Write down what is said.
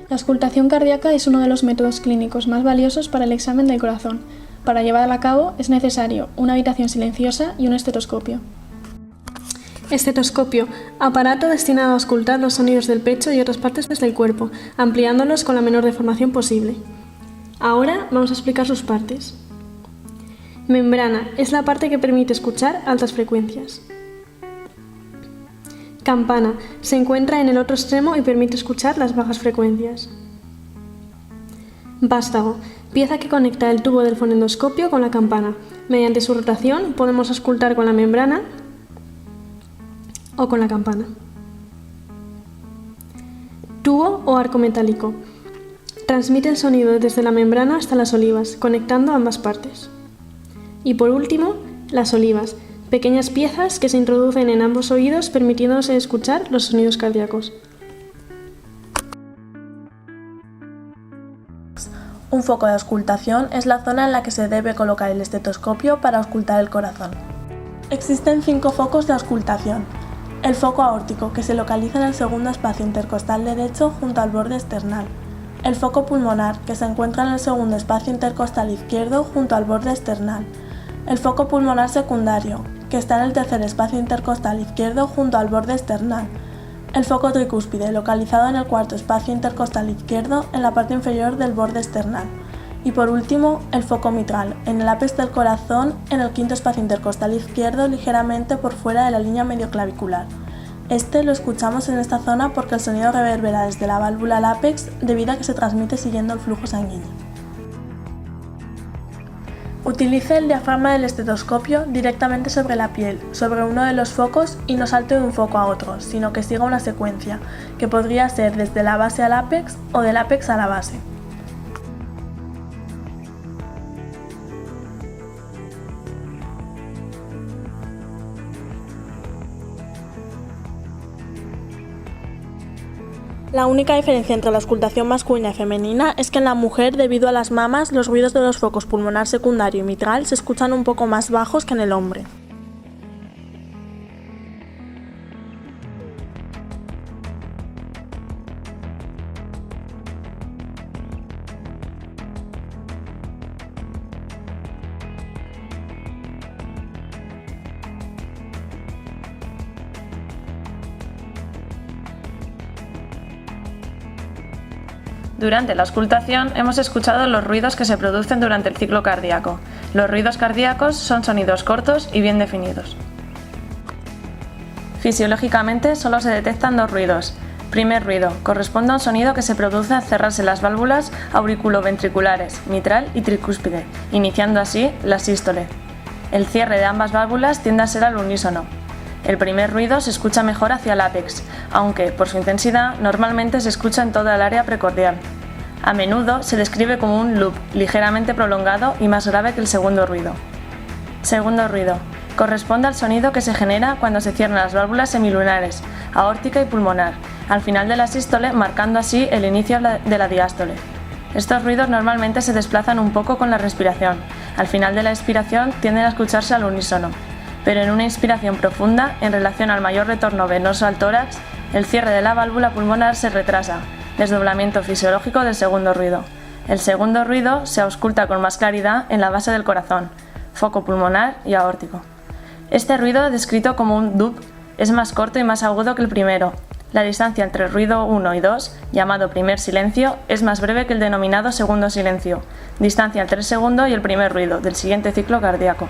La auscultación cardíaca es uno de los métodos clínicos más valiosos para el examen del corazón. Para llevarla a cabo es necesario una habitación silenciosa y un estetoscopio. Estetoscopio: aparato destinado a auscultar los sonidos del pecho y otras partes del cuerpo, ampliándolos con la menor deformación posible. Ahora vamos a explicar sus partes. Membrana: es la parte que permite escuchar altas frecuencias. Campana: se encuentra en el otro extremo y permite escuchar las bajas frecuencias. Vástago: pieza que conecta el tubo del fonendoscopio con la campana. Mediante su rotación podemos auscultar con la membrana o con la campana. Tubo o arco metálico: transmite el sonido desde la membrana hasta las olivas, conectando ambas partes. Y por último, las olivas: pequeñas piezas que se introducen en ambos oídos permitiéndose escuchar los sonidos cardíacos. Un foco de auscultación es la zona en la que se debe colocar el estetoscopio para auscultar el corazón. Existen 5 focos de auscultación. El foco aórtico, que se localiza en el segundo espacio intercostal derecho junto al borde esternal. El foco pulmonar, que se encuentra en el segundo espacio intercostal izquierdo junto al borde esternal. El foco pulmonar secundario, que está en el tercer espacio intercostal izquierdo junto al borde esternal. El foco tricúspide, localizado en el cuarto espacio intercostal izquierdo en la parte inferior del borde esternal. Y por último, el foco mitral, en el ápex del corazón en el quinto espacio intercostal izquierdo ligeramente por fuera de la línea medioclavicular. Este lo escuchamos en esta zona porque el sonido reverbera desde la válvula al ápex debido a que se transmite siguiendo el flujo sanguíneo. Utilice el diafragma del estetoscopio directamente sobre la piel, sobre uno de los focos y no salte de un foco a otro, sino que siga una secuencia, que podría ser desde la base al ápex o del ápex a la base. La única diferencia entre la auscultación masculina y femenina es que en la mujer, debido a las mamas, los ruidos de los focos pulmonar secundario y mitral se escuchan un poco más bajos que en el hombre. Durante la auscultación hemos escuchado los ruidos que se producen durante el ciclo cardíaco. Los ruidos cardíacos son sonidos cortos y bien definidos. Fisiológicamente solo se detectan 2 ruidos. Primer ruido: corresponde a un sonido que se produce al cerrarse las válvulas auriculoventriculares, mitral y tricúspide, iniciando así la sístole. El cierre de ambas válvulas tiende a ser al unísono. El primer ruido se escucha mejor hacia el ápex, aunque, por su intensidad, normalmente se escucha en toda el área precordial. A menudo se describe como un loop ligeramente prolongado y más grave que el segundo ruido. Segundo ruido: corresponde al sonido que se genera cuando se cierran las válvulas semilunares, aórtica y pulmonar, al final de la sístole, marcando así el inicio de la diástole. Estos ruidos normalmente se desplazan un poco con la respiración. Al final de la expiración tienden a escucharse al unísono. Pero en una inspiración profunda, en relación al mayor retorno venoso al tórax, el cierre de la válvula pulmonar se retrasa, desdoblamiento fisiológico del segundo ruido. El segundo ruido se ausculta con más claridad en la base del corazón, foco pulmonar y aórtico. Este ruido, descrito como un dup, es más corto y más agudo que el primero. La distancia entre el ruido 1 y 2, llamado primer silencio, es más breve que el denominado segundo silencio, distancia entre el segundo y el primer ruido del siguiente ciclo cardíaco.